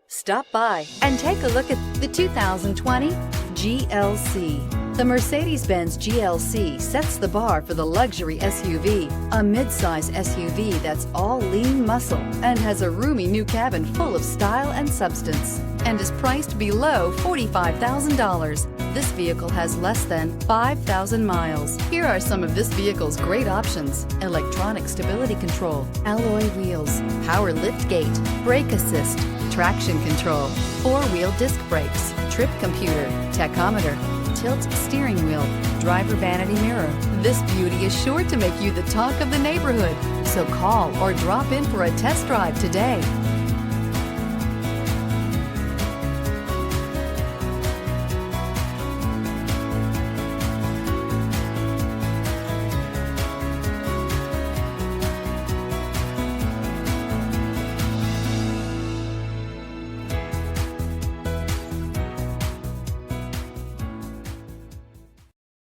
Stop by and take a look at the 2020 GLC. The Mercedes-Benz GLC sets the bar for the luxury SUV, a midsize SUV that's all lean muscle and has a roomy new cabin full of style and substance, and is priced below $45,000. This vehicle has less than 5,000 miles. Here are some of this vehicle's great options: electronic stability control, alloy wheels, power liftgate, brake assist, traction control, four-wheel disc brakes, trip computer, tachometer, tilt steering wheel, driver vanity mirror. This beauty is sure to make you the talk of the neighborhood. So call or drop in for a test drive today.